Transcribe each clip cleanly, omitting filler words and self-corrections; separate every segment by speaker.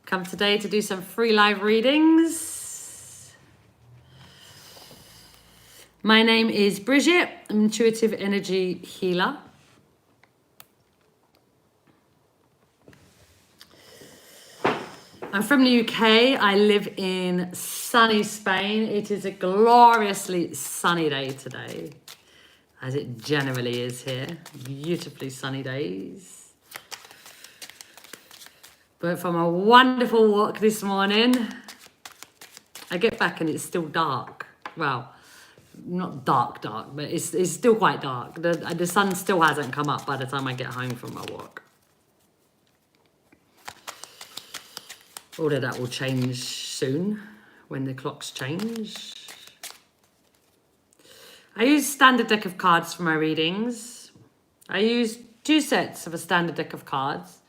Speaker 1: Come today to do some free live readings. My name is Bridgitte. I'm an intuitive energy healer. I'm from the UK. I live in sunny Spain. It is a gloriously sunny day today, as it generally is here. Beautifully sunny days. But from a wonderful walk this morning, I get back and it's still dark. Well, not dark, but it's still quite dark. The sun still hasn't come up by the time I get home from my walk. Although that will change soon when the clocks change. I use standard deck of cards for my readings. I use 2 sets of a standard deck of cards.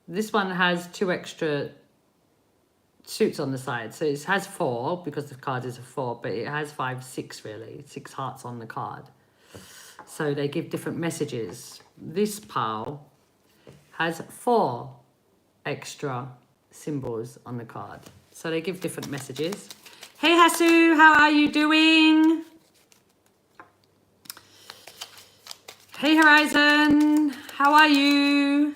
Speaker 1: This one has 2 extra suits on the side. So it has 4 because the card is a 4, but it has 5, 6 really. 6 hearts on the card. So they give different messages. This pile has 4 extra symbols on the card. So they give different messages. Hey Hasu, how are you doing? Hey Horizon, how are you?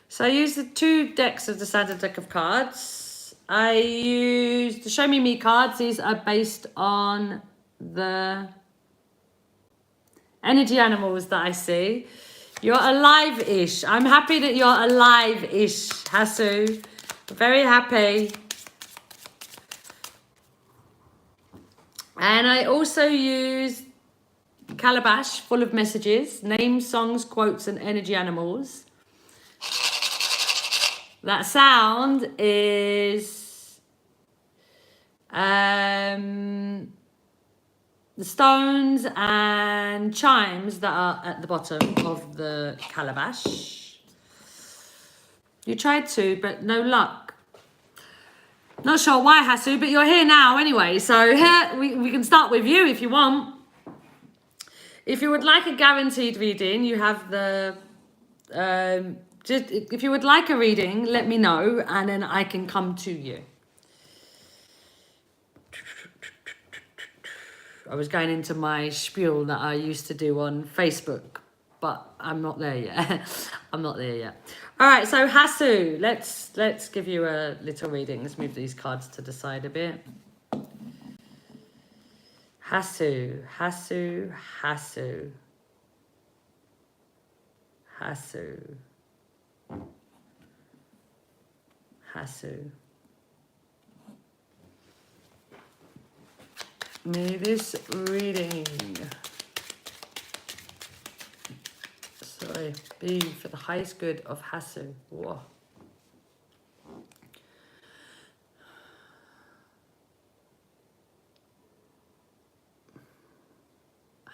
Speaker 1: So I use the 2 decks of the standard deck of cards. I use the Show Me cards. These are based on the energy animals that I see. You're alive-ish. I'm happy that you're alive-ish, Hasu. Very happy. And I also use calabash full of messages, names, songs, quotes, and energy animals. That sound is the stones and chimes that are at the bottom of the calabash. You tried to, but no luck. Not sure why, Hasu, but you're here now anyway. So here we can start with you if you want. If you would like a guaranteed reading, you have the... just if you would like a reading, let me know, and then I can come to you. I was going into my spiel that I used to do on Facebook, but I'm not there yet. I'm not there yet. All right, so Hasu, let's give you a little reading. Let's move these cards to the side a bit. Hasu, Hasu, Hasu. Hasu. Hasu. May this reading be for the highest good of Hasu. Whoa.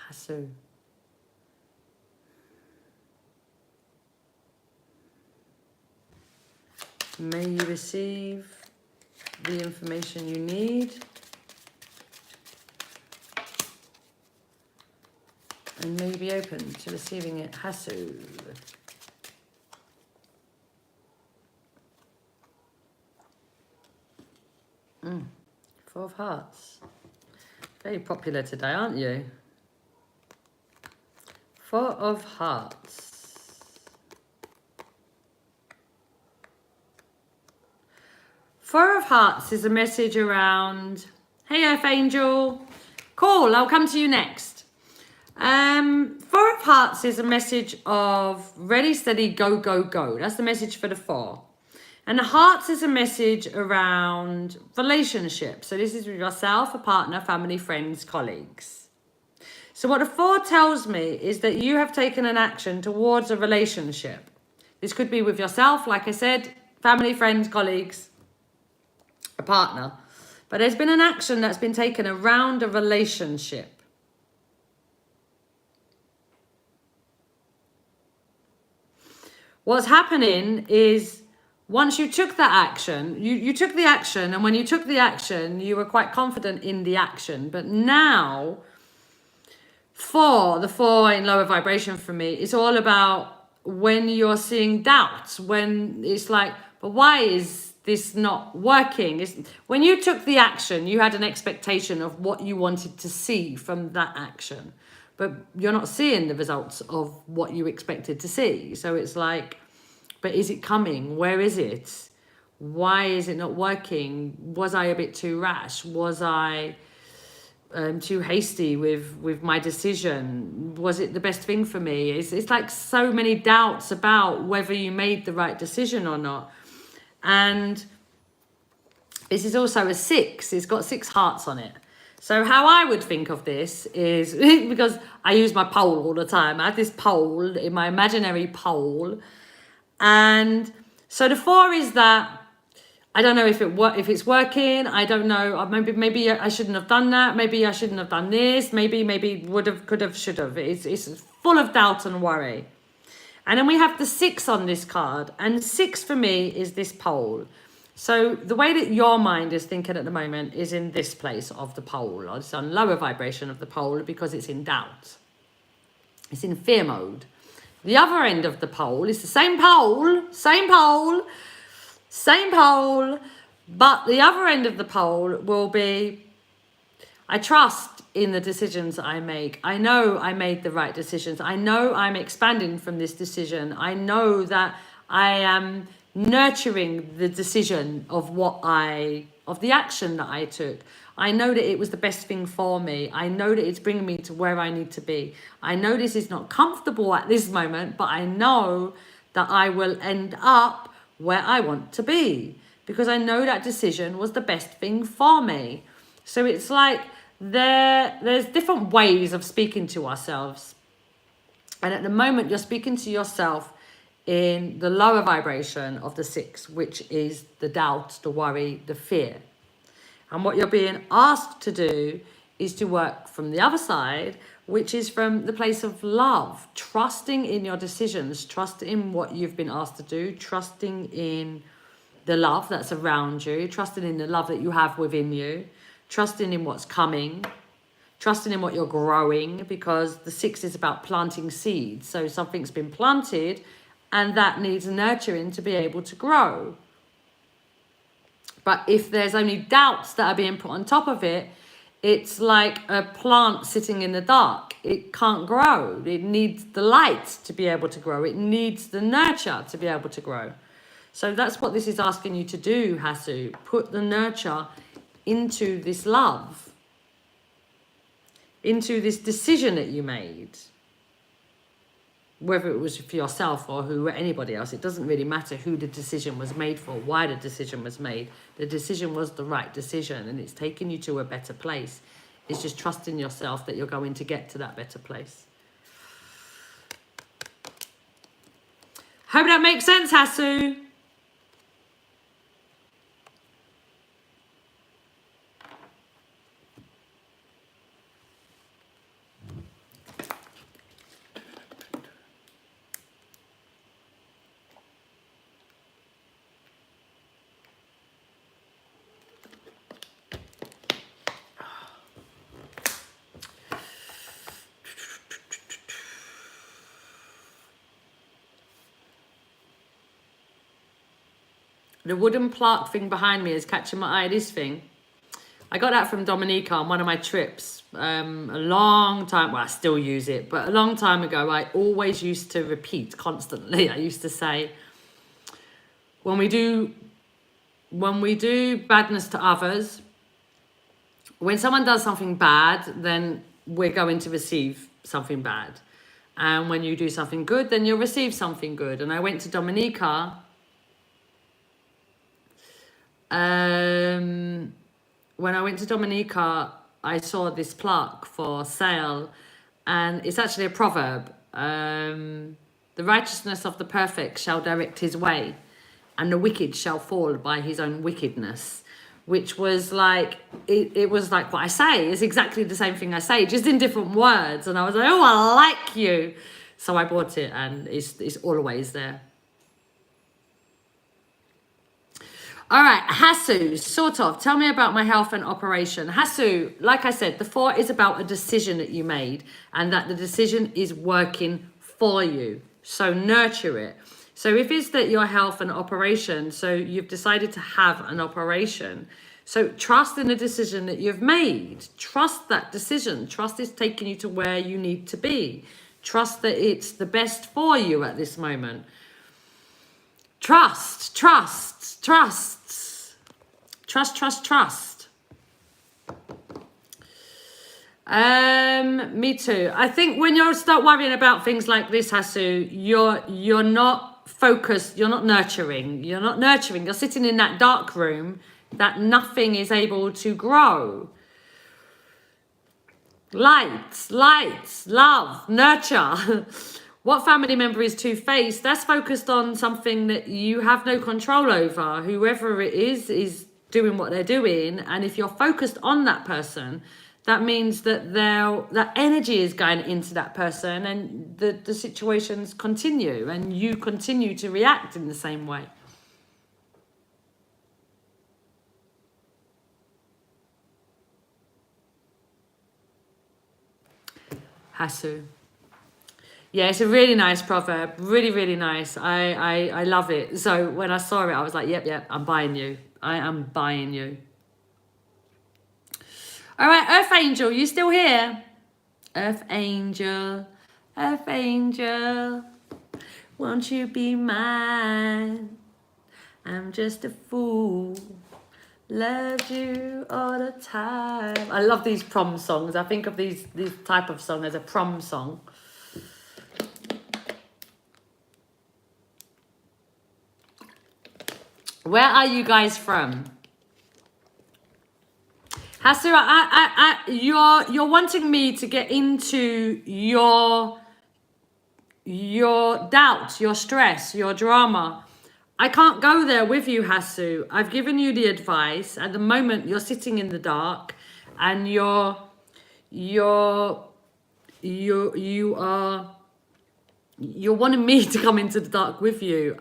Speaker 1: Hasu. May you receive the information you need and may you be open to receiving it, Hasu. Four of Hearts. Very popular today, aren't you? 4 of Hearts. Four of Hearts is a message around, hey Earth Angel, cool, I'll come to you next. 4 of Hearts is a message of ready, steady, go, go, go. That's the message for the 4. And the Hearts is a message around relationships. So this is with yourself, a partner, family, friends, colleagues. So what the 4 tells me is that you have taken an action towards a relationship. This could be with yourself, like I said, family, friends, colleagues, a partner. But there's been an action that's been taken around a relationship. What's happening is once you took that action, you took the action, and when you took the action, you were quite confident in the action. But now, the four in lower vibration for me, it's all about when you're seeing doubts, when it's like, but why is this not working? When you took the action, you had an expectation of what you wanted to see from that action, but you're not seeing the results of what you expected to see. So it's like, but is it coming? Where is it? Why is it not working? Was I a bit too rash? Was I too hasty with my decision? Was it the best thing for me? It's like so many doubts about whether you made the right decision or not. And this is also a 6. It's got 6 hearts on it. So how I would think of this is, because I use my pole all the time. I have this pole, in my imaginary pole. And so the 4 is that I don't know if it's working. I don't know. Maybe I shouldn't have done that. Maybe I shouldn't have done this. Maybe would have, could have, should have. It's full of doubt and worry. And then we have the 6 on this card. And 6 for me is this pole. So the way that your mind is thinking at the moment is in this place of the pole. It's on lower vibration of the pole because it's in doubt. It's in fear mode. The other end of the pole is the same pole, but the other end of the pole will be, I trust in the decisions I make. I know I made the right decisions. I know I'm expanding from this decision. I know that I am nurturing the decision of the action that I took. I know that it was the best thing for me. I know that it's bringing me to where I need to be. I know this is not comfortable at this moment, but I know that I will end up where I want to be because I know that decision was the best thing for me. So it's like there's different ways of speaking to ourselves. And at the moment, you're speaking to yourself in the lower vibration of the 6, which is the doubt, the worry, the fear. And what you're being asked to do is to work from the other side, which is from the place of love, trusting in your decisions, trusting in what you've been asked to do, trusting in the love that's around you, trusting in the love that you have within you, trusting in what's coming, trusting in what you're growing, because the 6 is about planting seeds. So something's been planted and that needs nurturing to be able to grow. But if there's only doubts that are being put on top of it, it's like a plant sitting in the dark. It can't grow. It needs the light to be able to grow. It needs the nurture to be able to grow. So that's what this is asking you to do, Hasu. Put the nurture into this love, into this decision that you made. Whether it was for yourself or anybody else, it doesn't really matter who the decision was made for, why the decision was made. The decision was the right decision and it's taking you to a better place. It's just trusting yourself that you're going to get to that better place. Hope that makes sense, Hasu. The wooden plaque thing behind me is catching my eye. This thing, I got that from Dominica on one of my trips a long time. Well, I still use it, but a long time ago, I always used to repeat constantly. I used to say, when we do badness to others, when someone does something bad, then we're going to receive something bad. And when you do something good, then you'll receive something good. And I went to Dominica. When I went to Dominica, I saw this plaque for sale, and it's actually a proverb. The righteousness of the perfect shall direct his way, and the wicked shall fall by his own wickedness, which was like, it was like what I say. It's exactly the same thing I say, just in different words. And I was like, oh, I like you. So I bought it, and it's always there. All right, Hasu, sort of. Tell me about my health and operation. Hasu, like I said, the 4 is about a decision that you made and that the decision is working for you. So nurture it. So if it's that your health and operation, so you've decided to have an operation, so trust in the decision that you've made. Trust that decision. Trust is taking you to where you need to be. Trust that it's the best for you at this moment. Trust, trust, trust. Trust, trust, trust. Me too. I think when you start worrying about things like this, Hasu, you're not focused, you're not nurturing. You're not nurturing. You're sitting in that dark room that nothing is able to grow. Light, light, love, nurture. What family member is two-faced? That's focused on something that you have no control over. Whoever it is doing what they're doing. And if you're focused on that person, that means that that energy is going into that person and the situations continue and you continue to react in the same way. Hasu. Yeah, it's a really nice proverb. Really, really nice. I love it. So when I saw it, I was like, yep, I'm buying you. I am buying you. All right, Earth Angel, you still here? Earth Angel, Earth Angel, won't you be mine? I'm just a fool. Loved you all the time. I love these prom songs. I think of these type of song as a prom song. Where are you guys from? Hasu, you're wanting me to get into your doubt, your stress, your drama. I can't go there with you, Hasu. I've given you the advice. At the moment, you're sitting in the dark, and you're wanting me to come into the dark with you,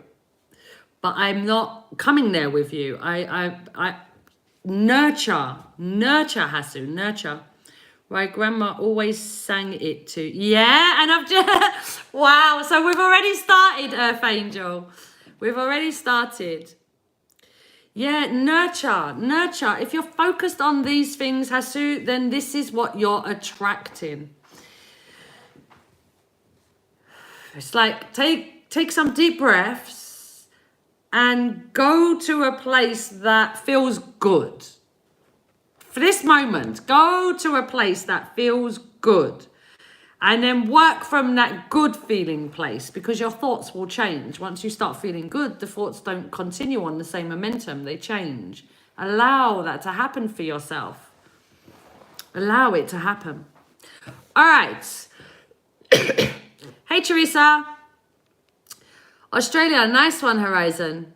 Speaker 1: but I'm not coming there with you. I nurture, Hasu, nurture. My grandma always sang it too. Yeah, and I've just, wow. So we've already started, Earth Angel. We've already started. Yeah, nurture. If you're focused on these things, Hasu, then this is what you're attracting. It's like, take some deep breaths and go to a place that feels good. For this moment, go to a place that feels good. And then work from that good feeling place, because your thoughts will change. Once you start feeling good, the thoughts don't continue on the same momentum. They change. Allow that to happen for yourself. Allow it to happen. All right. Hey, Teresa. Australia, nice one, Horizon.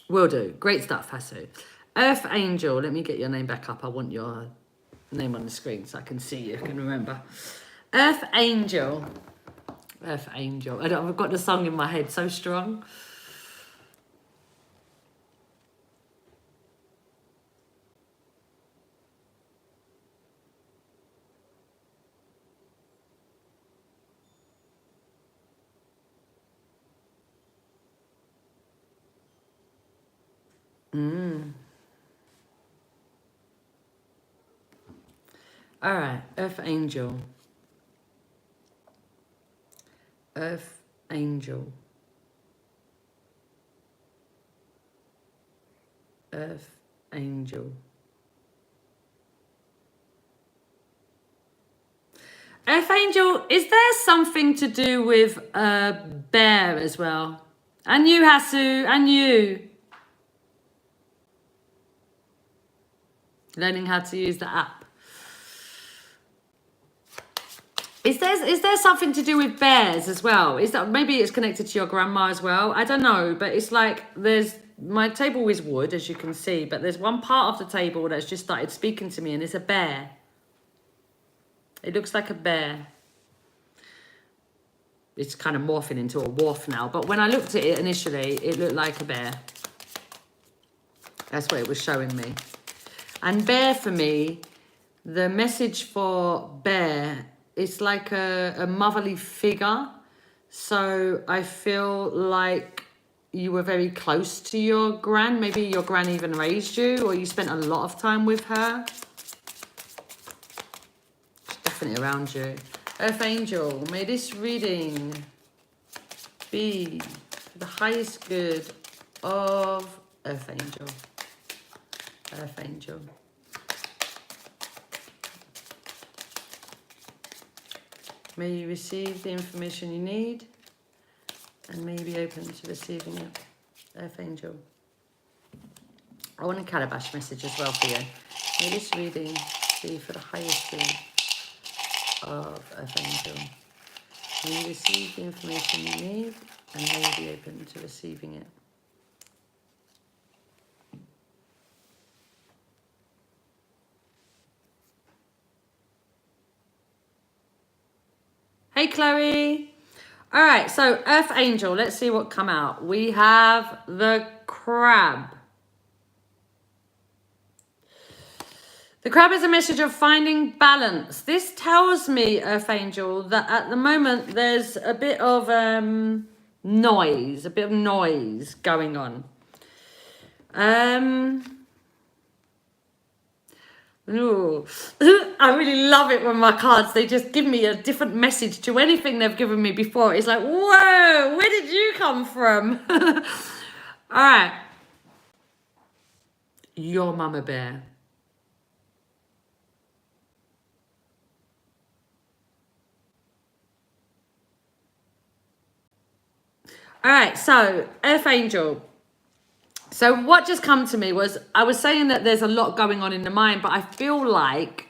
Speaker 1: Will do. Great stuff, Hasu. Earth Angel, let me get your name back up. I want your name on the screen so I can see you, I can remember. Earth Angel. Earth Angel. I've got the song in my head so strong. All right, Earth Angel. Earth Angel. Earth Angel. Earth Angel, is there something to do with a bear as well? And you, Hasu, and you. Learning how to use the app. Is there something to do with bears as well? Is that maybe it's connected to your grandma as well? I don't know, but it's like my table is wood, as you can see, but there's one part of the table that's just started speaking to me, and it's a bear. It looks like a bear. It's kind of morphing into a wolf now. But when I looked at it initially, it looked like a bear. That's what it was showing me. And bear for me, the message for bear, it's like a motherly figure. So I feel like you were very close to your gran. Maybe your gran even raised you, or you spent a lot of time with her. She's definitely around you. Earth Angel, may this reading be for the highest good of Earth Angel. Earth Angel. May you receive the information you need and may be open to receiving it. Earth Angel. I want a calabash message as well for you. May this reading be for the highest good of Earth Angel. May you receive the information you need and may be open to receiving it. Hey Chloe. All right, so Earth Angel, let's see what come out. We have the crab. The crab is a message of finding balance. This tells me, Earth Angel, that at the moment there's a bit of noise going on. Ooh. I really love it when my cards, they just give me a different message to anything they've given me before. It's like, whoa, where did you come from? All right. Your mama bear. All right, so Earth Angel. So what just come to me was, I was saying that there's a lot going on in the mind, but I feel like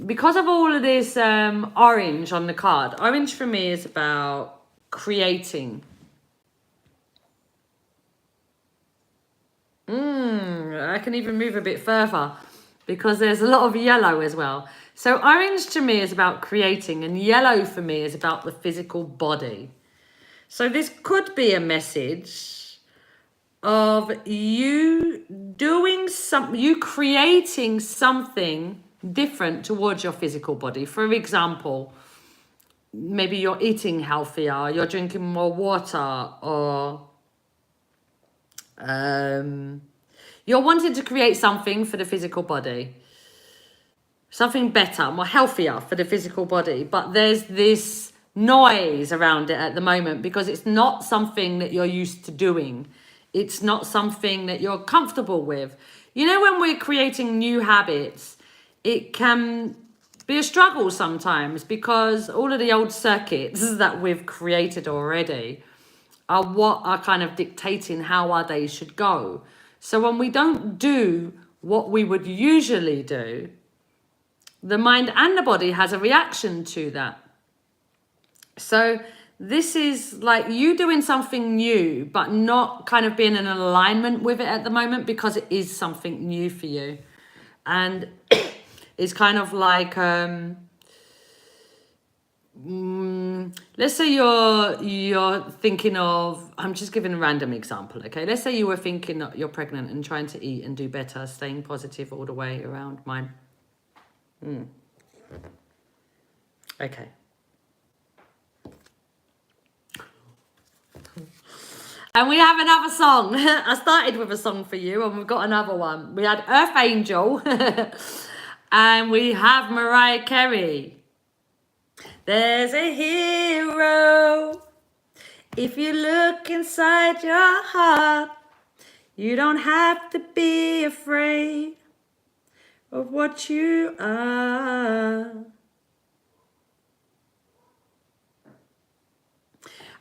Speaker 1: because of all of this orange on the card, orange for me is about creating. I can even move a bit further because there's a lot of yellow as well. So orange to me is about creating and yellow for me is about the physical body. So this could be a message of you doing something, you creating something different towards your physical body. For example, maybe you're eating healthier, you're drinking more water, or you're wanting to create something for the physical body. Something better, more healthier for the physical body. But there's this noise around it at the moment because it's not something that you're used to doing. It's not something that you're comfortable with. You know, when we're creating new habits, it can be a struggle sometimes because all of the old circuits that we've created already are what are kind of dictating how our day should go. So when we don't do what we would usually do, the mind and the body has a reaction to that. So this is like you doing something new, but not kind of being in alignment with it at the moment because it is something new for you. And it's kind of like, let's say you're thinking of, I'm just giving a random example, okay? Let's say you were thinking that you're pregnant and trying to eat and do better, staying positive all the way around mine. Okay. And we have another song. I started with a song for you and we've got another one. We had Earth Angel and we have Mariah Carey. There's a hero. If you look inside your heart, you don't have to be afraid of what you are.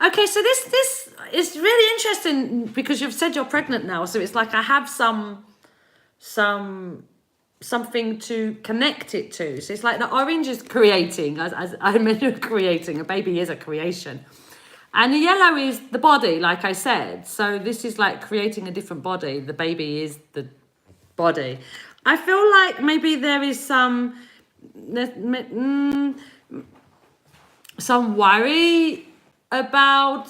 Speaker 1: Okay, so this is really interesting because you've said you're pregnant now. So it's like I have something to connect it to. So it's like the orange is creating, as I mentioned, creating. A baby is a creation. And the yellow is the body, like I said. So this is like creating a different body. The baby is the body. I feel like maybe there is some some worry about.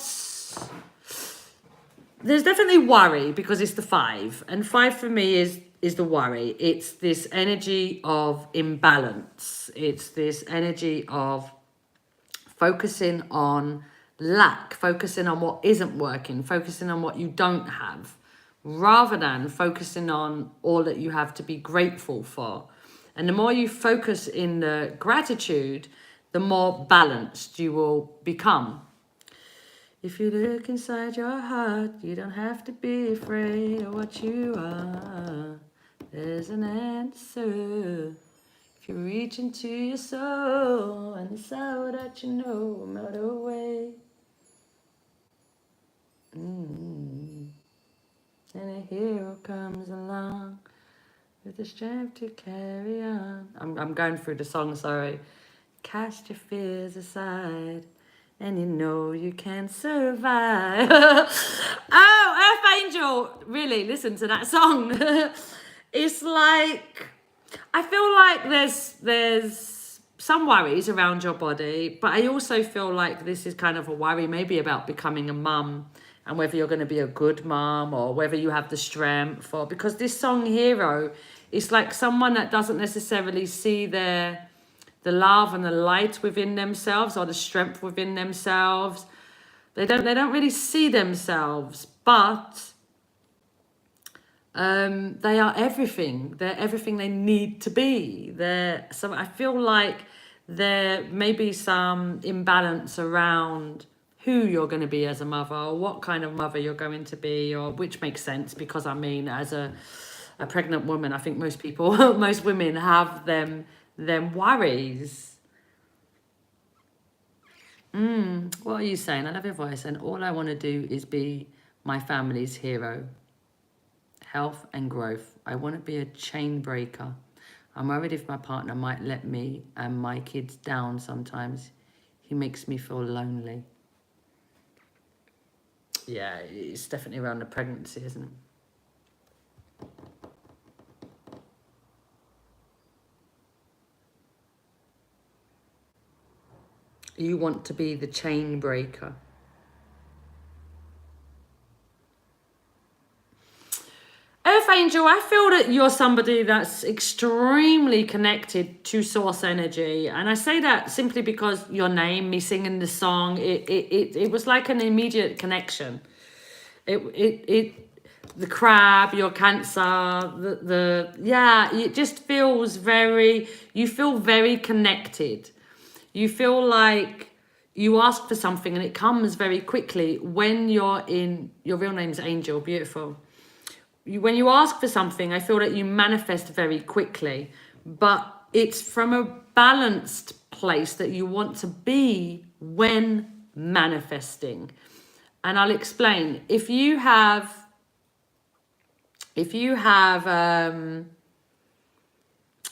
Speaker 1: There's definitely worry because it's the 5, and 5 for me is the worry. It's this energy of imbalance. It's this energy of focusing on lack, focusing on what isn't working, focusing on what you don't have, rather than focusing on all that you have to be grateful for. And the more you focus in the gratitude, the more balanced you will become. If you look inside your heart, you don't have to be afraid of what you are. There's an answer. If you reach into your soul and the soul that you know will melt away. And a hero comes along with the strength to carry on. I'm going through the song, sorry. Cast your fears aside and you know you can survive. Oh, Earth Angel, really, listen to that song. It's like, I feel like there's some worries around your body, but I also feel like this is kind of a worry maybe about becoming a mum and whether you're going to be a good mum or whether you have the strength, or because this song Hero is like someone that doesn't necessarily see the love and the light within themselves or the strength within themselves. They don't really see themselves, but they are everything. They're everything they need to be. So I feel like there may be some imbalance around who you're going to be as a mother, or what kind of mother you're going to be, or which makes sense because I mean, as a pregnant woman, I think most people, most women have them worries. What are you saying? I love your voice, and all I want to do is be my family's hero. Health and growth. I want to be a chain breaker. I'm worried if my partner might let me and my kids down sometimes. He makes me feel lonely. Yeah, it's definitely around the pregnancy, isn't it? You want to be the chain breaker. Earth Angel, I feel that you're somebody that's extremely connected to source energy. And I say that simply because your name, me singing the song, it was like an immediate connection. The crab, your Cancer, it just feels you feel very connected. You feel like you ask for something and it comes very quickly when your real name's Angel, beautiful. When you ask for something, I feel that you manifest very quickly, but it's from a balanced place that you want to be when manifesting. And I'll explain. If you have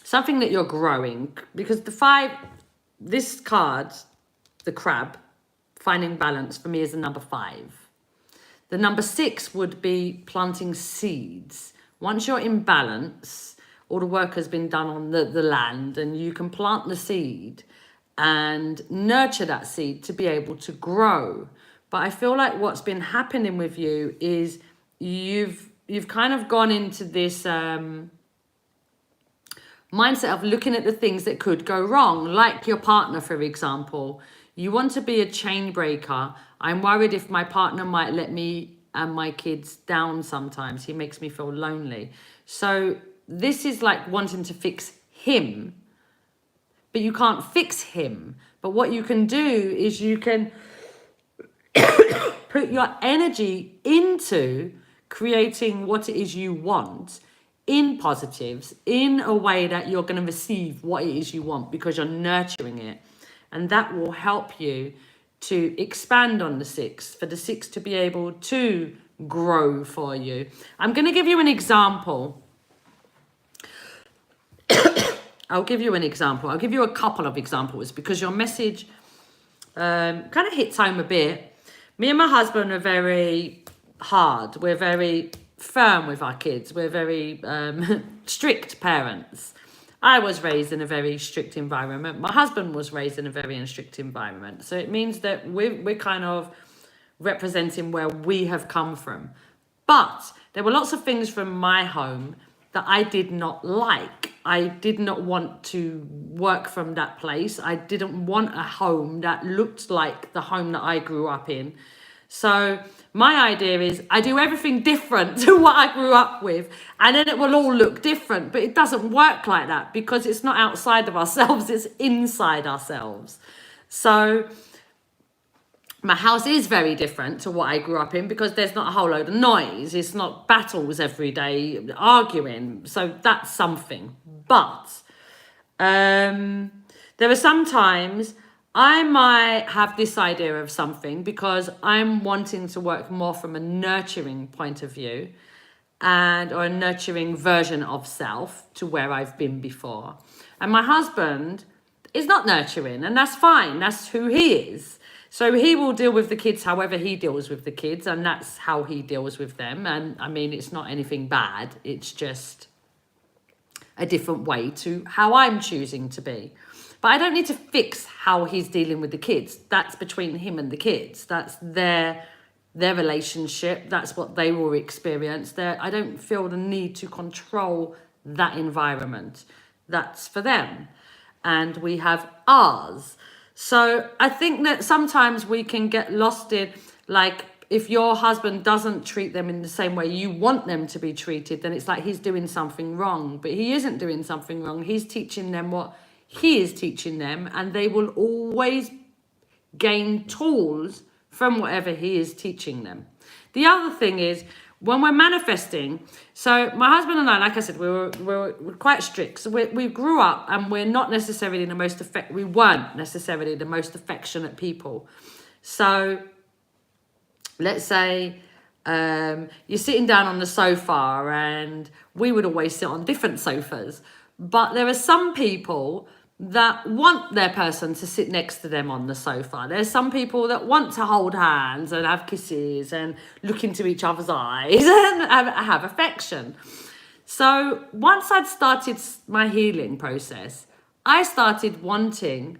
Speaker 1: something that you're growing, because this card, the crab, finding balance for me is the number 5. The number 6 would be planting seeds. Once you're in balance, all the work has been done on the land, and you can plant the seed and nurture that seed to be able to grow. But I feel like what's been happening with you is you've kind of gone into this mindset of looking at the things that could go wrong, like your partner, for example. You want to be a chain breaker. I'm worried if my partner might let me and my kids down sometimes. He makes me feel lonely. So this is like wanting to fix him, but you can't fix him. But what you can do is you can put your energy into creating what it is you want in positives, in a way that you're going to receive what it is you want because you're nurturing it. And that will help you to expand on the 6, for the 6 to be able to grow for you. I'm going to give you an example. I'll give you an example. I'll give you a couple of examples because your message kind of hits home a bit. Me and my husband are very hard. We're very firm with our kids. We're very strict parents. I was raised in a very strict environment. My husband was raised in a very strict environment. So it means that we're kind of representing where we have come from. But there were lots of things from my home that I did not like. I did not want to work from that place. I didn't want a home that looked like the home that I grew up in. So my idea is I do everything different to what I grew up with, and then it will all look different. But it doesn't work like that because it's not outside of ourselves, it's inside ourselves. So my house is very different to what I grew up in because there's not a whole load of noise. It's not battles every day, arguing. So that's something. But there are some times I might have this idea of something because I'm wanting to work more from a nurturing point of view or a nurturing version of self to where I've been before. And my husband is not nurturing, and that's fine. That's who he is. So he will deal with the kids however he deals with the kids, and that's how he deals with them. And I mean, it's not anything bad. It's just a different way to how I'm choosing to be. But I don't need to fix how he's dealing with the kids. That's between him and the kids. That's their relationship. That's what they will experience. I don't feel the need to control that environment. That's for them. And we have ours. So I think that sometimes we can get lost in, like, if your husband doesn't treat them in the same way you want them to be treated, then it's like he's doing something wrong. But he isn't doing something wrong. He's teaching them what he is teaching them, and they will always gain tools from whatever he is teaching them. The other thing is, when we're manifesting, so my husband and I, like I said, we're quite strict. So we grew up, and we're not necessarily we weren't necessarily the most affectionate people. So let's say you're sitting down on the sofa, and we would always sit on different sofas. But there are some people that want their person to sit next to them on the sofa. There's some people that want to hold hands and have kisses and look into each other's eyes and have affection. So once I'd started my healing process, I started wanting,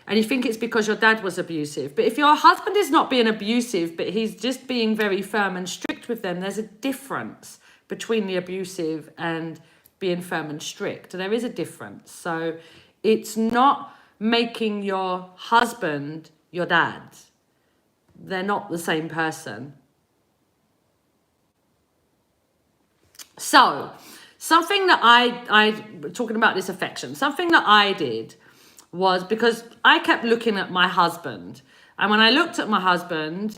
Speaker 1: and you think it's because your dad was abusive, but if your husband is not being abusive, but he's just being very firm and strict with them, there's a difference between the abusive and being firm and strict. There is a difference. So it's not making your husband your dad. They're not the same person. So something that I talking about this affection, something that I did was, because I kept looking at my husband, and when I looked at my husband,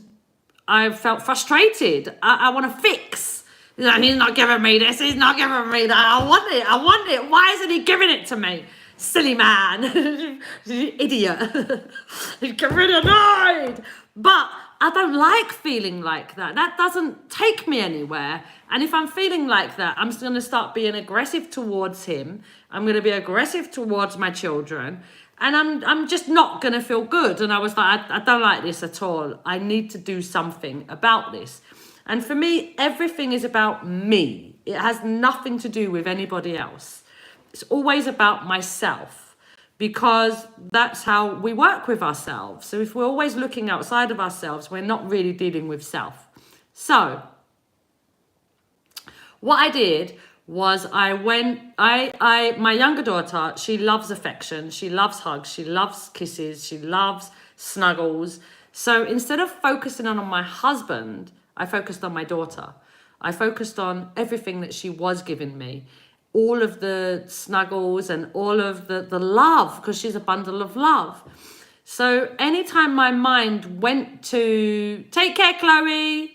Speaker 1: I felt frustrated. I want to fix. He's not giving me this. He's not giving me that. I want it. Why isn't he giving it to me? Silly man. Idiot. He's getting annoyed. But I don't like feeling like that. That doesn't take me anywhere. And if I'm feeling like that, I'm just going to start being aggressive towards him. I'm going to be aggressive towards my children. And I'm just not going to feel good. And I was like, I don't like this at all. I need to do something about this. And for me, everything is about me. It has nothing to do with anybody else. It's always about myself, because that's how we work with ourselves. So if we're always looking outside of ourselves, we're not really dealing with self. So what I did was my younger daughter, she loves affection. She loves hugs. She loves kisses. She loves snuggles. So instead of focusing on my husband, I focused on my daughter. I focused on everything that she was giving me. All of the snuggles and all of the love, because she's a bundle of love. So anytime my mind went to, take care, Chloe.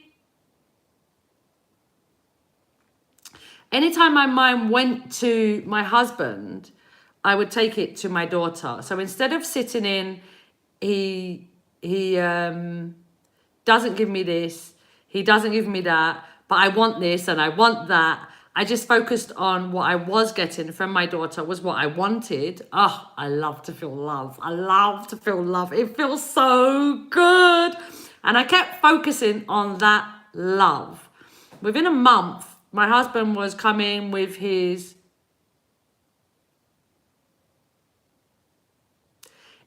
Speaker 1: Anytime my mind went to my husband, I would take it to my daughter. So instead of sitting in, he doesn't give me this, he doesn't give me that, but I want this and I want that. I just focused on what I was getting from my daughter was what I wanted. Oh, I love to feel love. I love to feel love. It feels so good. And I kept focusing on that love. Within a month, my husband was coming with his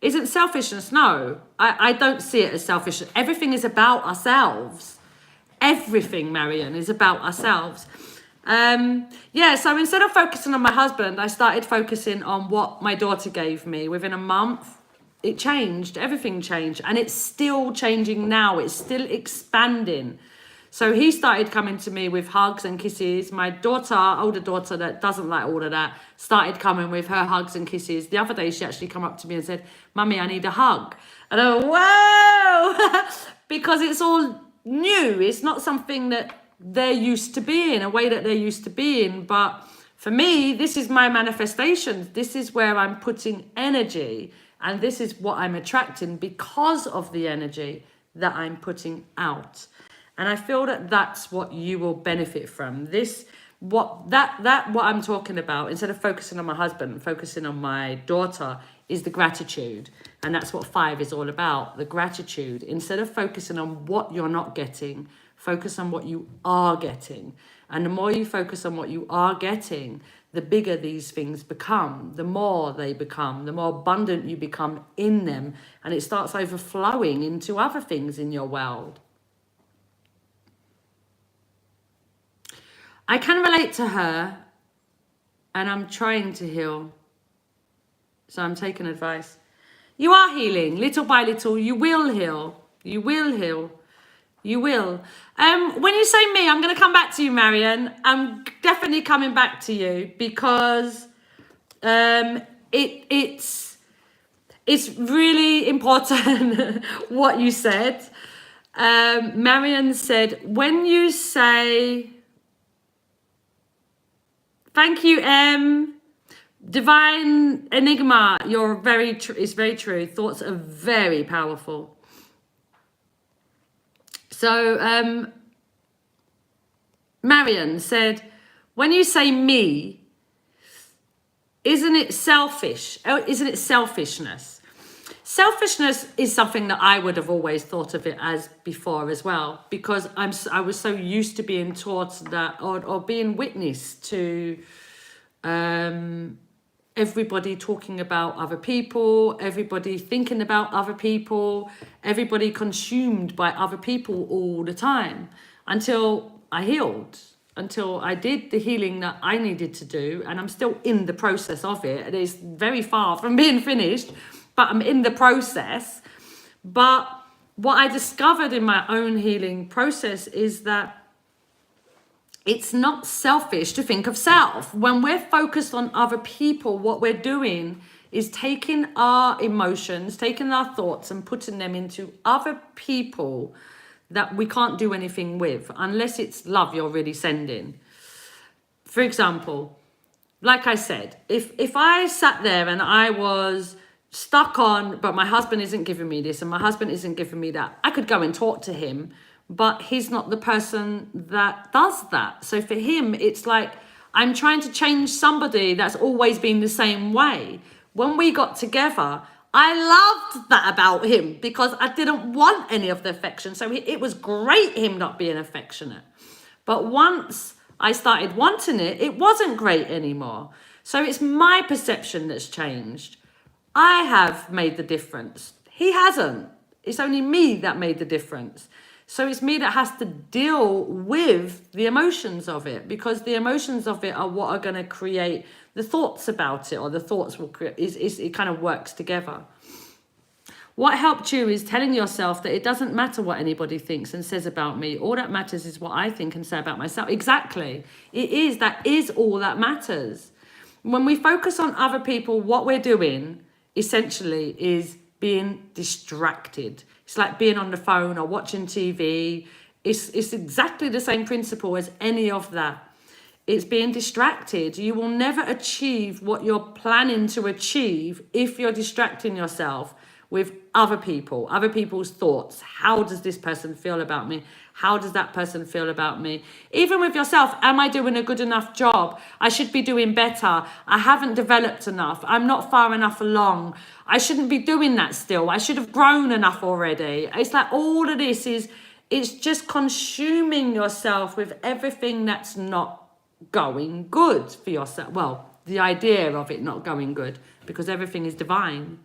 Speaker 1: isn't selfishness. No, I don't see it as selfish. Everything is about ourselves. Everything, Marion, is about ourselves. Yeah, so instead of focusing on my husband, I started focusing on what my daughter gave me. Within a month, it changed. Everything changed. And it's still changing now. It's still expanding. So he started coming to me with hugs and kisses. My daughter, older daughter that doesn't like all of that, started coming with her hugs and kisses. The other day, she actually come up to me and said, Mummy, I need a hug. And I went, whoa! Because it's all new. It's not something that they're used to being, a way that they're used to being. But for me, this is my manifestation. This is where I'm putting energy. And this is what I'm attracting because of the energy that I'm putting out. And I feel that that's what you will benefit from. What I'm talking about, instead of focusing on my husband, focusing on my daughter, is the gratitude. And that's what 5 is all about, the gratitude. Instead of focusing on what you're not getting, focus on what you are getting. And the more you focus on what you are getting, the bigger these things become, the more they become, the more abundant you become in them. And it starts overflowing into other things in your world. I can relate to her, and I'm trying to heal. So I'm taking advice. You are healing, little by little. You will heal. You will heal. You will. When you say me, I'm going to come back to you, Marion. I'm definitely coming back to you because it's really important what you said. Marion said, when you say... Thank you, Divine Enigma. You're it's very true. Thoughts are very powerful. So, Marion said, when you say me, isn't it selfish? Oh, isn't it selfishness? Selfishness is something that I would have always thought of it as before as well, because I was so used to being taught that, or being witness to everybody talking about other people, everybody thinking about other people, everybody consumed by other people all the time, until I healed, until I did the healing that I needed to do. And I'm still in the process of it. It is very far from being finished, but I'm in the process. But what I discovered in my own healing process is that it's not selfish to think of self. When we're focused on other people, what we're doing is taking our emotions, taking our thoughts and putting them into other people that we can't do anything with, unless it's love you're really sending. For example, like I said, if I sat there and I was stuck on, but my husband isn't giving me this and my husband isn't giving me that, I could go and talk to him, but he's not the person that does that. So for him, it's like I'm trying to change somebody that's always been the same way. When we got together, I loved that about him because I didn't want any of the affection. So it was great him not being affectionate. But once I started wanting it, it wasn't great anymore. So it's my perception that's changed. I have made the difference. He hasn't. It's only me that made the difference. So it's me that has to deal with the emotions of it, because the emotions of it are what are going to create the thoughts about it, or the thoughts will create, it kind of works together. What helped you is telling yourself that it doesn't matter what anybody thinks and says about me. All that matters is what I think and say about myself. Exactly. That is all that matters. When we focus on other people, what we're doing essentially is being distracted. It's like being on the phone or watching TV. It's exactly the same principle as any of that. It's being distracted. You will never achieve what you're planning to achieve if you're distracting yourself with other people, other people's thoughts. How does this person feel about me? How does that person feel about me? Even with yourself, am I doing a good enough job? I should be doing better. I haven't developed enough. I'm not far enough along. I shouldn't be doing that still. I should have grown enough already. It's like all of this it's just consuming yourself with everything that's not going good for yourself. Well, the idea of it not going good, because everything is divine.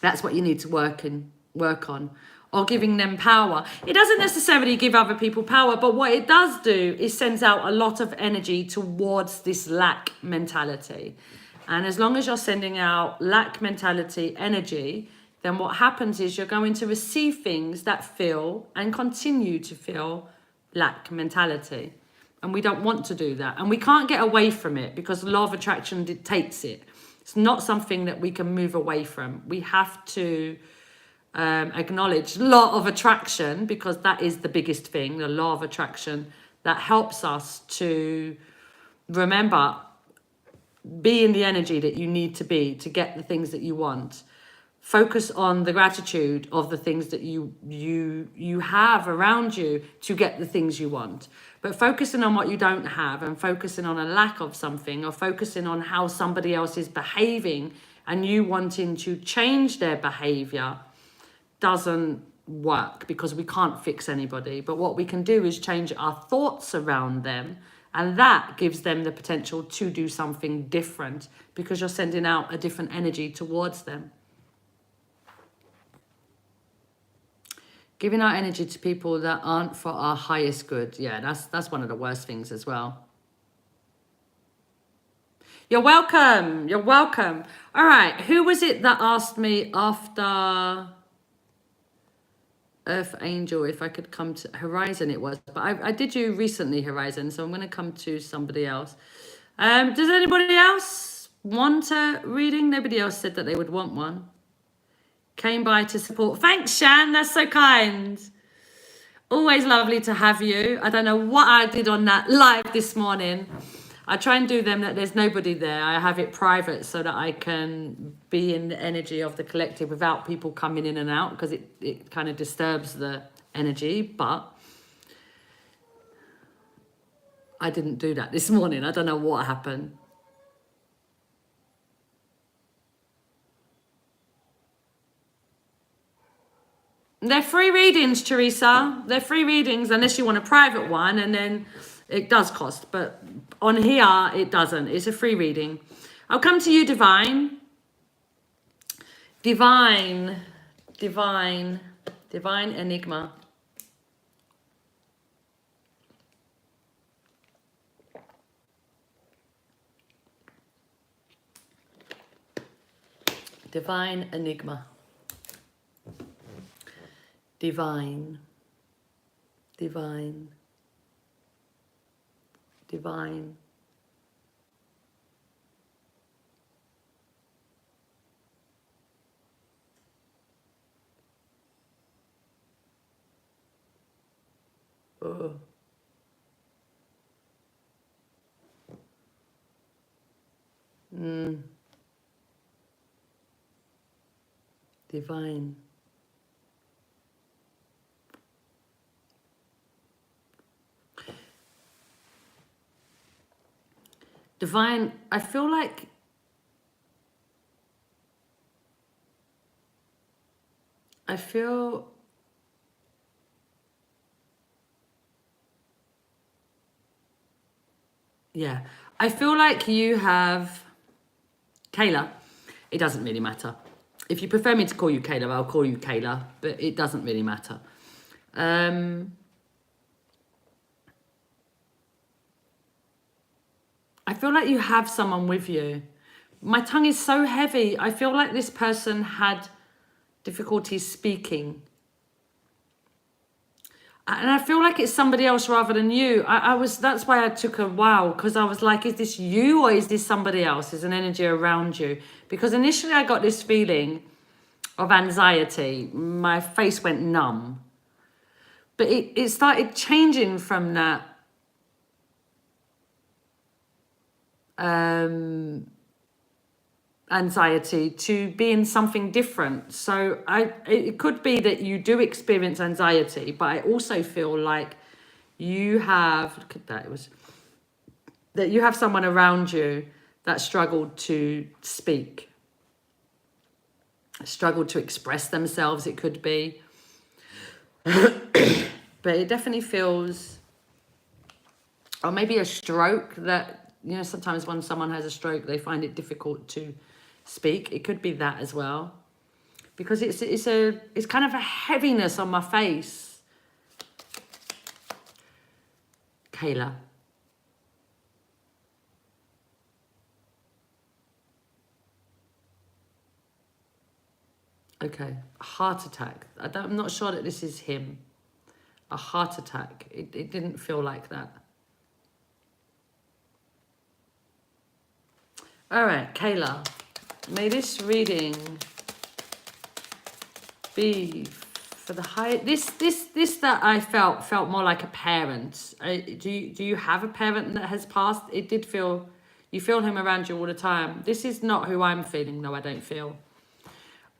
Speaker 1: That's what you need to work on. Or giving them power. It doesn't necessarily give other people power, but what it does do is sends out a lot of energy towards this lack mentality. And as long as you're sending out lack mentality energy, then what happens is you're going to receive things that feel and continue to feel lack mentality. And we don't want to do that. And we can't get away from it because the law of attraction dictates it. It's not something that we can move away from. We have to acknowledge law of attraction, because that is the biggest thing, the law of attraction, that helps us to remember, be in the energy that you need to be to get the things that you want. Focus on the gratitude of the things that you have around you to get the things you want. But focusing on what you don't have and focusing on a lack of something, or focusing on how somebody else is behaving and you wanting to change their behavior, doesn't work, because we can't fix anybody. But what we can do is change our thoughts around them, and that gives them the potential to do something different, because you're sending out a different energy towards them. Giving our energy to people that aren't for our highest good. Yeah, that's one of the worst things as well. You're welcome. You're welcome. All right. Who was it that asked me after Earth Angel if I could come to Horizon? It was, but I did you recently, Horizon, so I'm going to come to somebody else. Does anybody else want a reading? Nobody else said that they would want one. Came by to support. Thanks, Shan. That's so kind. Always lovely to have you. I don't know what I did on that live this morning. I try and do them that there's nobody there. I have it private so that I can be in the energy of the collective without people coming in and out, because it kind of disturbs the energy. But I didn't do that this morning. I don't know what happened. They're free readings, Teresa. They're free readings unless you want a private one, and then it does cost. But on here, it doesn't. It's a free reading. I'll come to you, Divine. Divine Enigma. Divine Enigma. Divine. Oh. Divine. Divine, I feel like I feel like you have, Kayla, it doesn't really matter. If you prefer me to call you Kayla, I'll call you Kayla, but it doesn't really matter. I feel like you have someone with you. My tongue is so heavy. I feel like this person had difficulties speaking. And I feel like it's somebody else rather than you. That's why I took a wow, because I was like, is this you or is this somebody else? Is an energy around you? Because initially I got this feeling of anxiety. My face went numb. But it started changing from that anxiety to being something different. So it could be that you do experience anxiety, but I also feel like you have, look at that, that you have someone around you that struggled to speak, struggled to express themselves, it could be. But it definitely feels, or maybe a stroke, that, you know, sometimes when someone has a stroke, they find it difficult to speak. It could be that as well. because it's kind of a heaviness on my face. Kayla. Okay, a heart attack. I'm not sure that this is him. A heart attack. It didn't feel like that. All right, Kayla. May this reading be for the high. This that I felt more like a parent. Do you have a parent that has passed? It did feel, you feel him around you all the time. This is not who I'm feeling. No, I don't feel.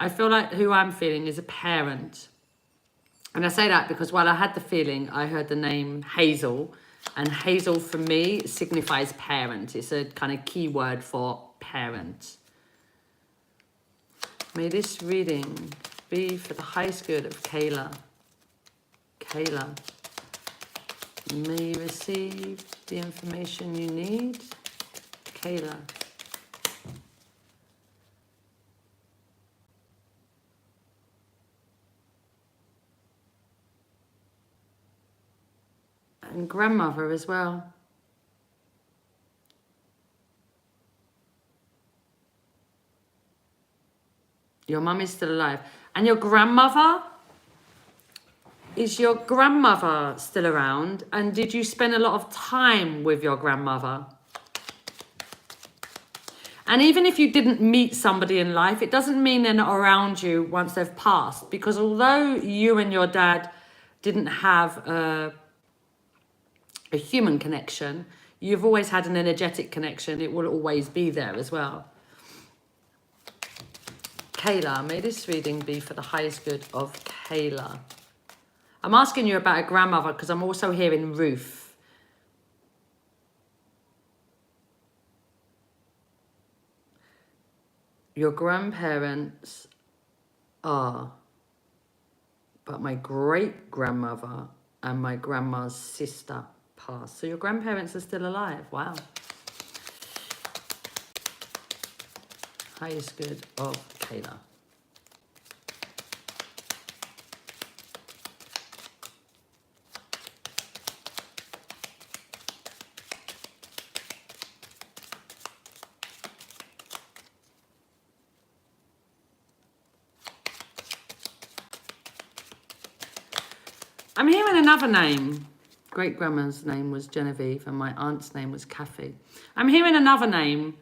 Speaker 1: I feel like who I'm feeling is a parent. And I say that because while I had the feeling, I heard the name Hazel. And Hazel for me signifies parent. It's a kind of key word for parent. May this reading be for the highest good of Kayla. Kayla, may you receive the information you need. Kayla. And grandmother as well. Your mum is still alive. And your grandmother? Is your grandmother still around? And did you spend a lot of time with your grandmother? And even if you didn't meet somebody in life, it doesn't mean they're not around you once they've passed. Because although you and your dad didn't have a human connection, you've always had an energetic connection. It will always be there as well. Kayla, may this reading be for the highest good of Kayla. I'm asking you about a grandmother because I'm also hearing Ruth. Your grandparents are, but my great-grandmother and my grandma's sister passed. So your grandparents are still alive. Wow. Highest good of Kayla. I'm hearing another name. Great grandma's name was Genevieve and my aunt's name was Kathy. I'm hearing another name.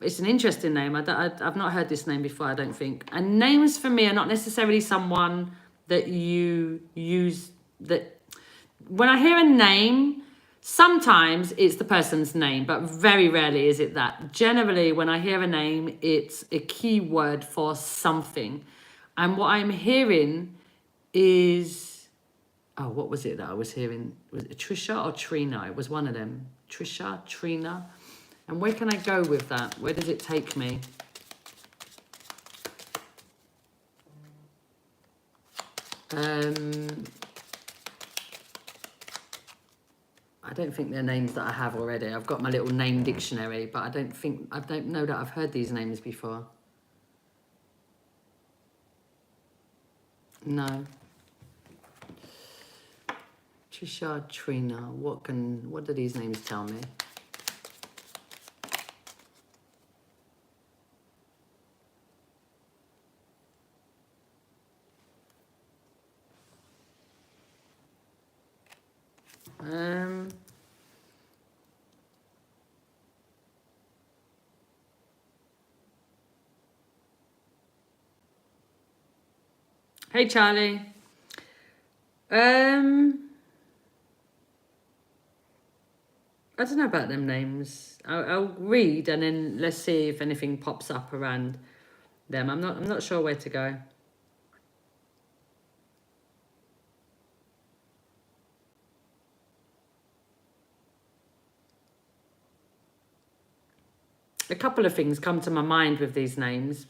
Speaker 1: It's an interesting name. I've not heard this name before, I don't think. And names for me are not necessarily someone that you use. That when I hear a name, sometimes it's the person's name, but very rarely is it that. Generally, when I hear a name, it's a key word for something. And what I'm hearing is, oh, what was it that I was hearing? Was it Trisha or Trina? It was one of them. Trisha, Trina. And where can I go with that? Where does it take me? I don't think they're names that I have already. I've got my little name dictionary, but I don't know that I've heard these names before. No. Trisha, Trina. What do these names tell me? Hey, Charlie. I don't know about them names. I'll read and then let's see if anything pops up around them. I'm not sure where to go. A couple of things come to my mind with these names.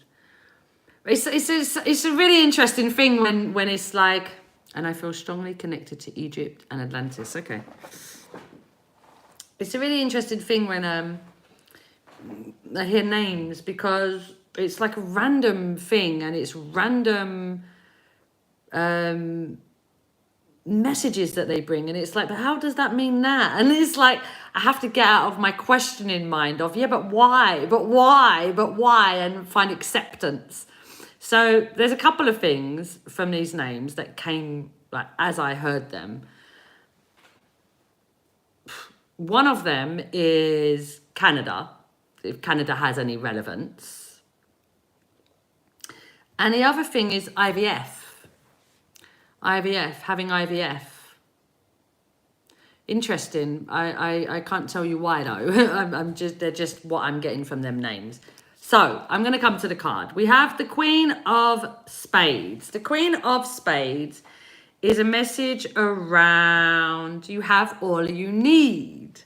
Speaker 1: It's a really interesting thing when it's like, and I feel strongly connected to Egypt and Atlantis. Okay. It's a really interesting thing when I hear names because it's like a random thing, and it's random messages that they bring, and it's like, but how does that mean that? And it's like, I have to get out of my questioning mind of, yeah, but why, and find acceptance. So there's a couple of things from these names that came like as I heard them. One of them is Canada, if Canada has any relevance. And the other thing is IVF. Having IVF. Interesting. I can't tell you why though. They're just what I'm getting from them names. So I'm going to come to the card. We have the Queen of Spades. The Queen of Spades is a message around you have all you need.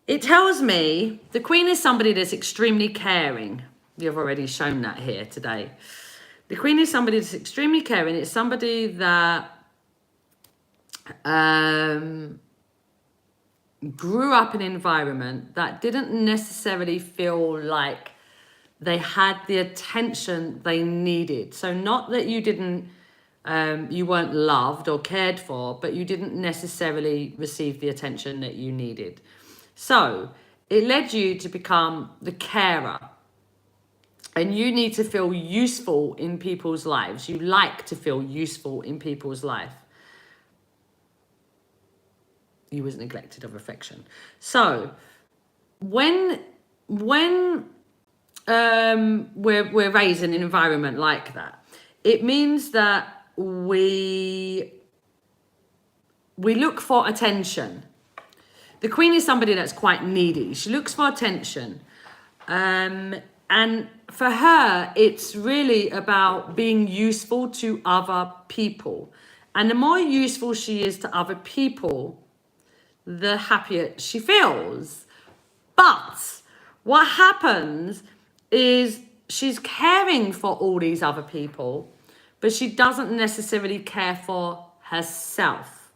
Speaker 1: It tells me the Queen is somebody that's extremely caring. You've already shown that here today. The Queen is somebody that's extremely caring. It's somebody that grew up in an environment that didn't necessarily feel like they had the attention they needed. So not that you didn't, you weren't loved or cared for, but you didn't necessarily receive the attention that you needed. So it led you to become the carer. And you need to feel useful in people's lives. You like to feel useful in people's life. You was neglected of affection. So when we're raised in an environment like that, it means that we look for attention. The Queen is somebody that's quite needy. She looks for attention. And for her, it's really about being useful to other people. And the more useful she is to other people, the happier she feels. But what happens is she's caring for all these other people, but she doesn't necessarily care for herself.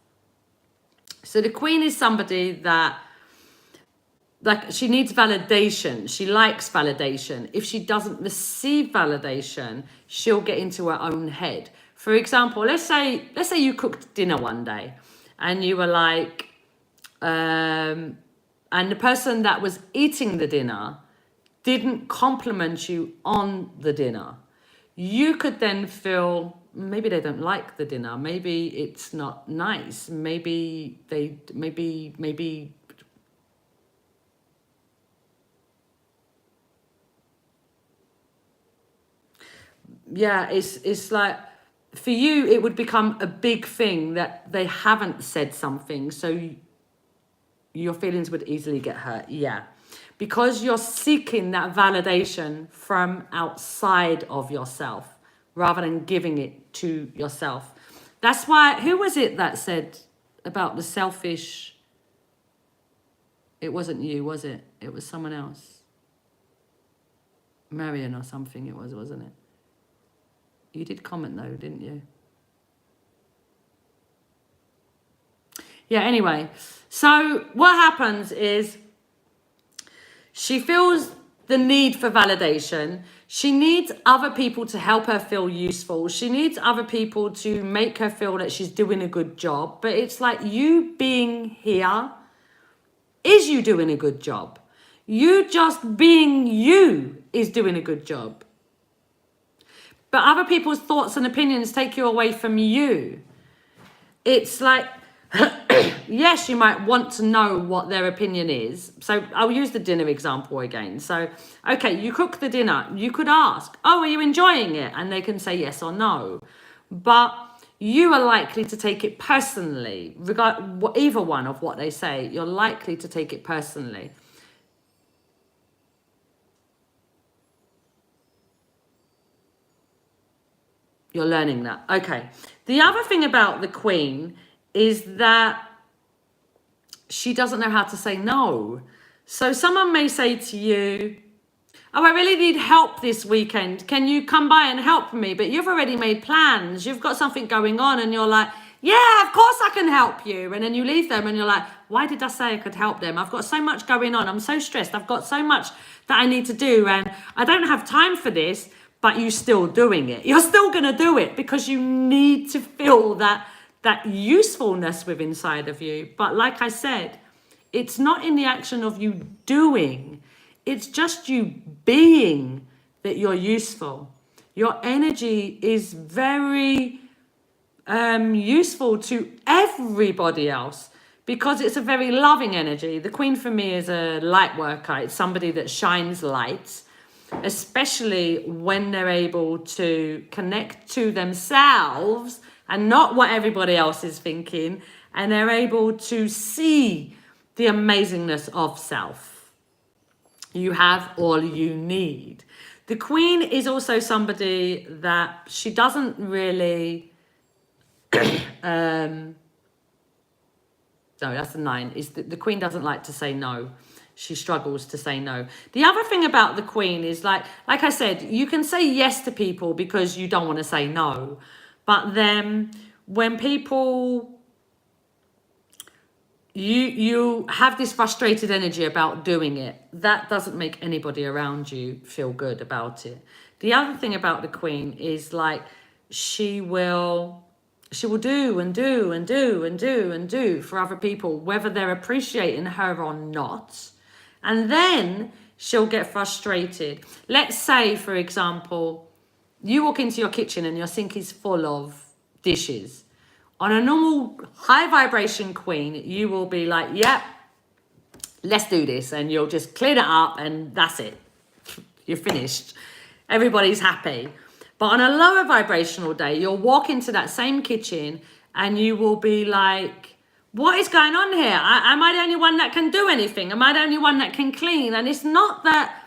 Speaker 1: So the Queen is somebody that, like, she needs validation. She likes validation. If she doesn't receive validation, she'll get into her own head. For example, let's say you cooked dinner one day and you were like, and the person that was eating the dinner didn't compliment you on the dinner. You could then feel, maybe they don't like the dinner. Maybe it's not nice. Maybe yeah, it's like, for you, it would become a big thing that they haven't said something. So your feelings would easily get hurt. Yeah. Because you're seeking that validation from outside of yourself rather than giving it to yourself. That's why, who was it that said about the selfish? It wasn't you, was it? It was someone else. Marion or something it was, wasn't it? You did comment though, didn't you? Yeah, anyway. So what happens is she feels the need for validation. She needs other people to help her feel useful. She needs other people to make her feel that she's doing a good job. But it's like, you being here, is you doing a good job? You just being you is doing a good job. But other people's thoughts and opinions take you away from you. It's like, yes, you might want to know what their opinion is. So I'll use the dinner example again. So, okay, you cook the dinner. You could ask, oh, are you enjoying it? And they can say yes or no. But you are likely to take it personally. Either one of what they say, you're likely to take it personally. You're learning that. Okay. The other thing about the Queen is that she doesn't know how to say no. So someone may say to you, oh, I really need help this weekend. Can you come by and help me? But you've already made plans. You've got something going on and you're like, yeah, of course I can help you. And then you leave them and you're like, why did I say I could help them? I've got so much going on. I'm so stressed. I've got so much that I need to do, and I don't have time for this. But you're still doing it. You're still going to do it because you need to feel that usefulness within inside of you. But like I said, it's not in the action of you doing. It's just you being that you're useful. Your energy is very useful to everybody else because it's a very loving energy. The Queen for me is a light worker. It's somebody that shines light, especially when they're able to connect to themselves and not what everybody else is thinking, and they're able to see the amazingness of self. You have all you need. The Queen is also somebody that she doesn't really no, that's a 9. Is the Queen doesn't like to say no. She struggles to say no. The other thing about the Queen is, like I said, you can say yes to people because you don't want to say no. But then when people, you have this frustrated energy about doing it, that doesn't make anybody around you feel good about it. The other thing about the Queen is, like, she will do and do and do and do and do for other people, whether they're appreciating her or not. And then she'll get frustrated. Let's say, for example, you walk into your kitchen and your sink is full of dishes. On a normal high vibration Queen, you will be like, yep, let's do this. And you'll just clean it up and that's it. You're finished. Everybody's happy. But on a lower vibrational day, you'll walk into that same kitchen and you will be like, what is going on here? Am I the only one that can do anything? Am I the only one that can clean? And it's not that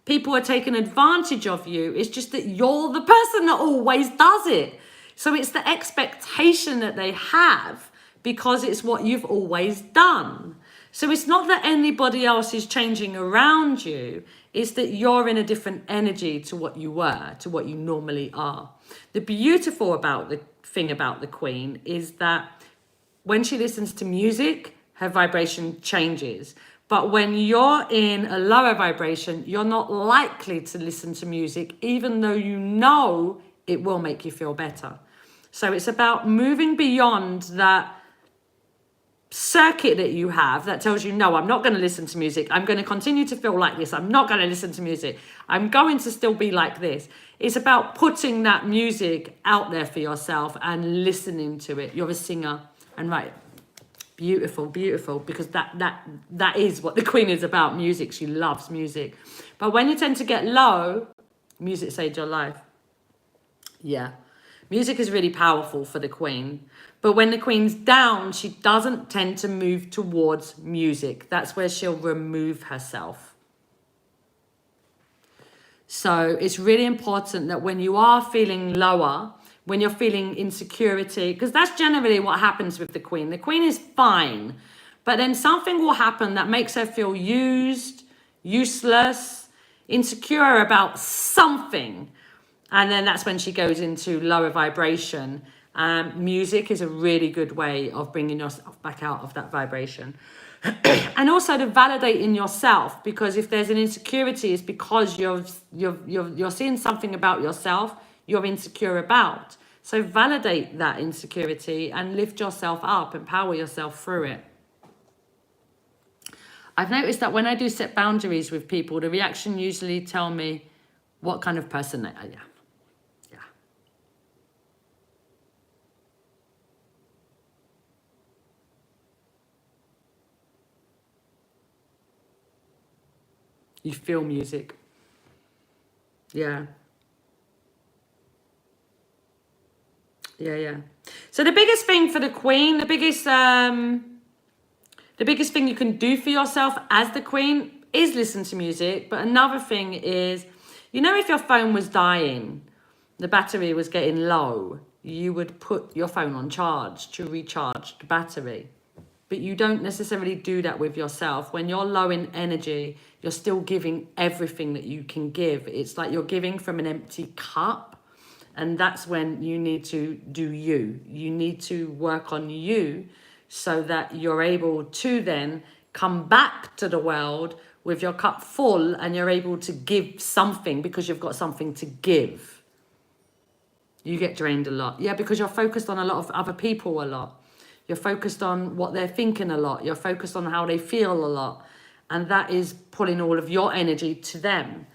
Speaker 1: people are taking advantage of you. It's just that you're the person that always does it. So it's the expectation that they have because it's what you've always done. So it's not that anybody else is changing around you. It's that you're in a different energy to what you were, to what you normally are. The beautiful about the thing about the Queen is that when she listens to music, her vibration changes. But when you're in a lower vibration, you're not likely to listen to music, even though you know it will make you feel better. So it's about moving beyond that circuit that you have that tells you, no, I'm not going to listen to music. I'm going to continue to feel like this. I'm not going to listen to music. I'm going to still be like this. It's about putting that music out there for yourself and listening to it. You're a singer. And right, beautiful, beautiful, because that is what the Queen is about, music. She loves music. But when you tend to get low, music saved your life. Yeah. Music is really powerful for the Queen. But when the Queen's down, she doesn't tend to move towards music. That's where she'll remove herself. So it's really important that when you are feeling lower, when you're feeling insecurity, because that's generally what happens with the Queen. The Queen is fine, but then something will happen that makes her feel used, useless, insecure about something. And then that's when she goes into lower vibration. Music is a really good way of bringing yourself back out of that vibration. And also to validate in yourself, because if there's an insecurity, it's because you're seeing something about yourself you're insecure about. So validate that insecurity and lift yourself up, empower yourself through it. I've noticed that when I do set boundaries with people, the reaction usually tell me what kind of person I am. Yeah. You feel music. Yeah. Yeah. So the biggest thing for the Queen, the biggest thing you can do for yourself as the Queen is listen to music. But another thing is, you know, if your phone was dying, the battery was getting low, you would put your phone on charge to recharge the battery. But you don't necessarily do that with yourself. When you're low in energy, you're still giving everything that you can give. It's like you're giving from an empty cup. And that's when you need to do you. You need to work on you so that you're able to then come back to the world with your cup full and you're able to give something because you've got something to give. You get drained a lot. Yeah, because you're focused on a lot of other people a lot. You're focused on what they're thinking a lot. You're focused on how they feel a lot. And that is pulling all of your energy to them.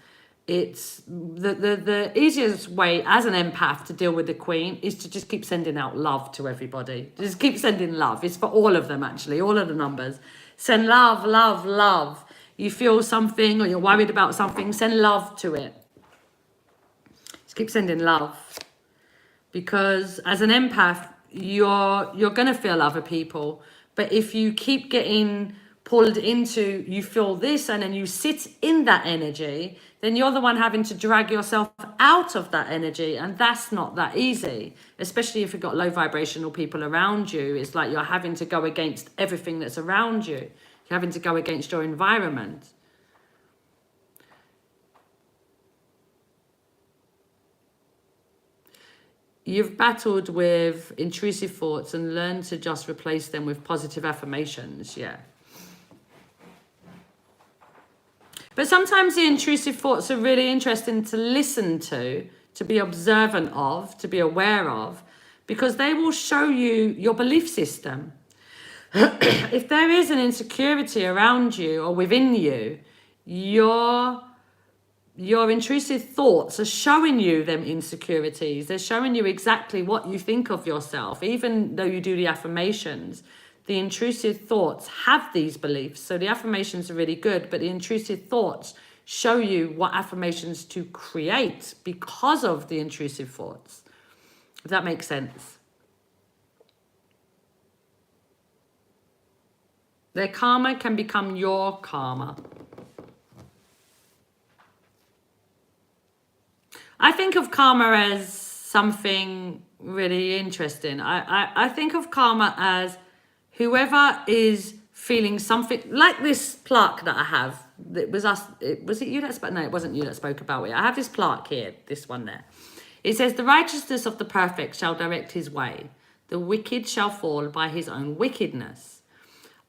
Speaker 1: It's the easiest way as an empath to deal with the Queen is to just keep sending out love to everybody. Just keep sending love. It's for all of them, actually, all of the numbers. Send love, love, love. You feel something or you're worried about something, send love to it. Just keep sending love. Because as an empath, you're going to feel other people. But if you keep getting pulled into, you feel this and then you sit in that energy, then you're the one having to drag yourself out of that energy. And that's not that easy, especially if you've got low vibrational people around you. It's like you're having to go against everything that's around you. You're having to go against your environment. You've battled with intrusive thoughts and learned to just replace them with positive affirmations. Yeah. But sometimes the intrusive thoughts are really interesting to listen to be observant of, to be aware of, because they will show you your belief system. If there is an insecurity around you or within you, your intrusive thoughts are showing you them insecurities. They're showing you exactly what you think of yourself. Even though you do the affirmations, the intrusive thoughts have these beliefs. So the affirmations are really good, but the intrusive thoughts show you what affirmations to create because of the intrusive thoughts. If that makes sense. Their karma can become your karma. I think of karma as something really interesting. I think of karma as whoever is feeling something like this plaque that I have. It was us. Was it you that spoke? No, it wasn't you that spoke about it. I have this plaque here, this one there. It says, "The righteousness of the perfect shall direct his way. The wicked shall fall by his own wickedness."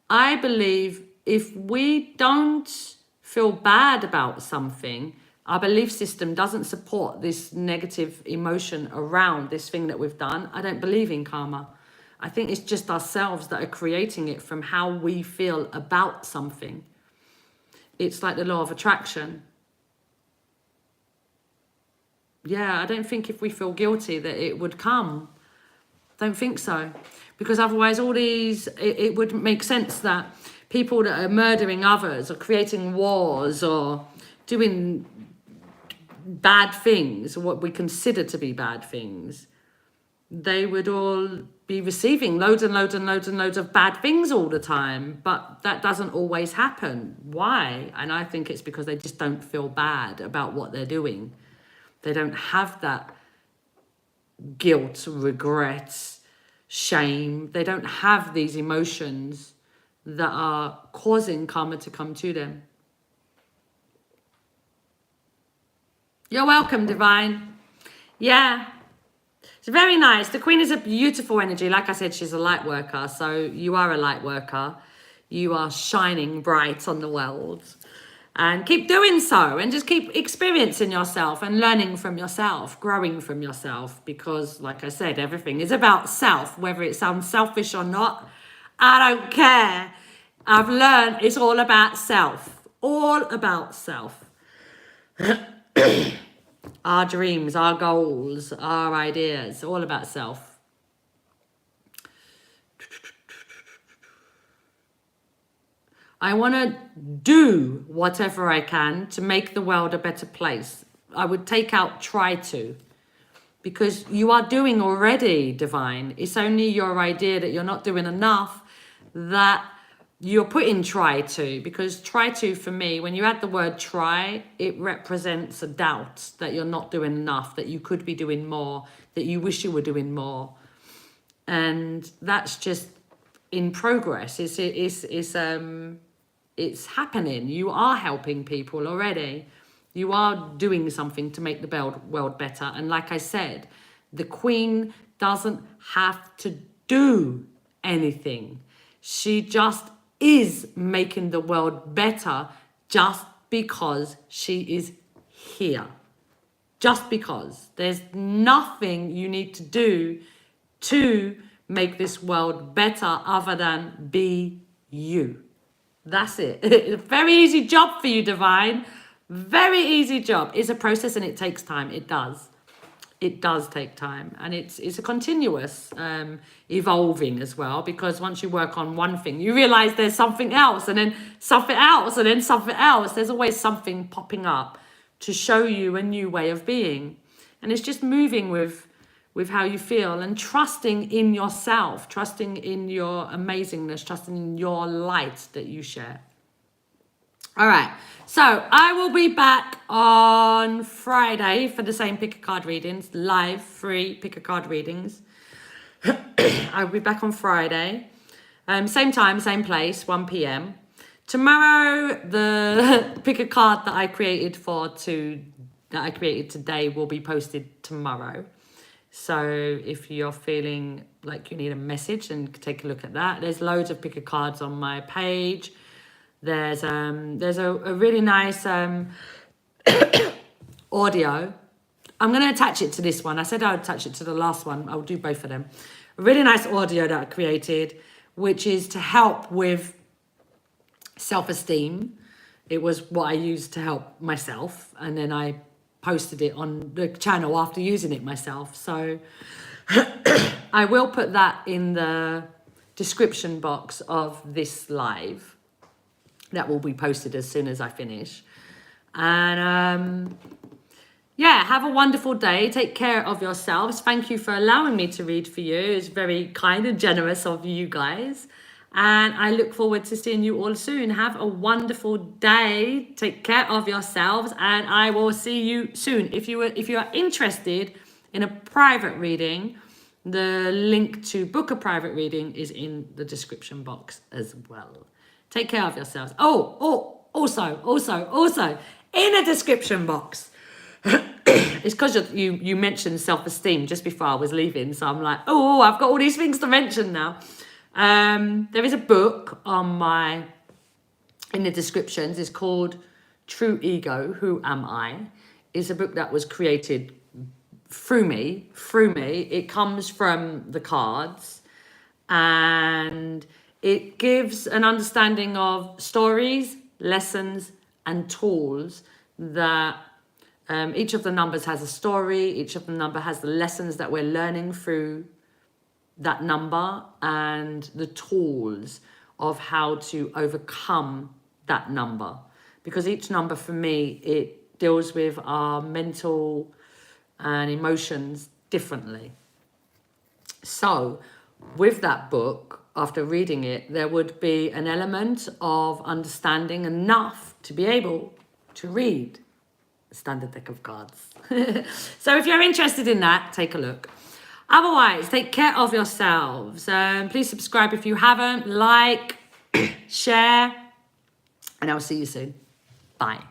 Speaker 1: I believe if we don't feel bad about something, our belief system doesn't support this negative emotion around this thing that we've done, I don't believe in karma. I think it's just ourselves that are creating it from how we feel about something. It's like the law of attraction. Yeah, I don't think if we feel guilty that it would come. Don't think so. Because otherwise all these, it would make sense that people that are murdering others or creating wars or doing bad things, or what we consider to be bad things, they would all be receiving loads and loads and loads and loads of bad things all the time. But that doesn't always happen. Why? And I think it's because they just don't feel bad about what they're doing. They don't have that guilt, regret, shame. They don't have these emotions that are causing karma to come to them. You're welcome, Divine. Yeah. It's very nice. The Queen is a beautiful energy. Like I said, she's a light worker. So you are a light worker. You are shining bright on the world. And keep doing so. And just keep experiencing yourself and learning from yourself, growing from yourself. Because, like I said, everything is about self. Whether it sounds selfish or not, I don't care. I've learned it's all about self. All about self. Our dreams, our goals, our ideas, all about self. I want to do whatever I can to make the world a better place. I would take out try to, because you are doing already, Divine. It's only your idea that you're not doing enough that you're putting try to, because try to, for me, when you add the word try, it represents a doubt that you're not doing enough, that you could be doing more, that you wish you were doing more. And that's just in progress. It's happening. You are helping people already. You are doing something to make the world better. And like I said, the Queen doesn't have to do anything. She just is making the world better just because she is here. Just because. There's nothing you need to do to make this world better other than be you. That's it. It's a very easy job for you, Divine. Very easy job. It's a process and it takes time. It does. It does take time, and it's a continuous evolving as well, because once you work on one thing, you realize there's something else, and then something else, and then something else. There's always something popping up to show you a new way of being, and it's just moving with how you feel and trusting in yourself, trusting in your amazingness, trusting in your light that you share. All right, so I will be back on Friday for the same pick a card readings, live, free pick a card readings. I'll be back on Friday, same time, same place, 1 p.m. Tomorrow, the pick a card that I created today will be posted tomorrow. So if you're feeling like you need a message, then take a look at that. There's loads of pick a cards on my page. There's a really nice audio. I'm going to attach it to this one. I said I would attach it to the last one. I'll do both of them. A really nice audio that I created, which is to help with self-esteem. It was what I used to help myself, and then I posted it on the channel after using it myself. So I will put that in the description box of this live. That will be posted as soon as I finish. And yeah, have a wonderful day. Take care of yourselves. Thank you for allowing me to read for you. It's very kind and generous of you guys. And I look forward to seeing you all soon. Have a wonderful day. Take care of yourselves. And I will see you soon. If you are interested in a private reading, the link to book a private reading is in the description box as well. Take care of yourselves. Also, in the description box, it's because you mentioned self-esteem just before I was leaving. So I'm like, I've got all these things to mention now. There is a book in the descriptions. It's called True Ego, Who Am I? It's a book that was created through me. It comes from the cards, and it gives an understanding of stories, lessons, and tools that each of the numbers has a story. Each of the number has the lessons that we're learning through that number, and the tools of how to overcome that number. Because each number for me, it deals with our mental and emotions differently. So with that book, after reading it, there would be an element of understanding enough to be able to read a standard deck of cards. So if you're interested in that, take a look. Otherwise, take care of yourselves. Please subscribe if you haven't, like, share, and I'll see you soon. Bye.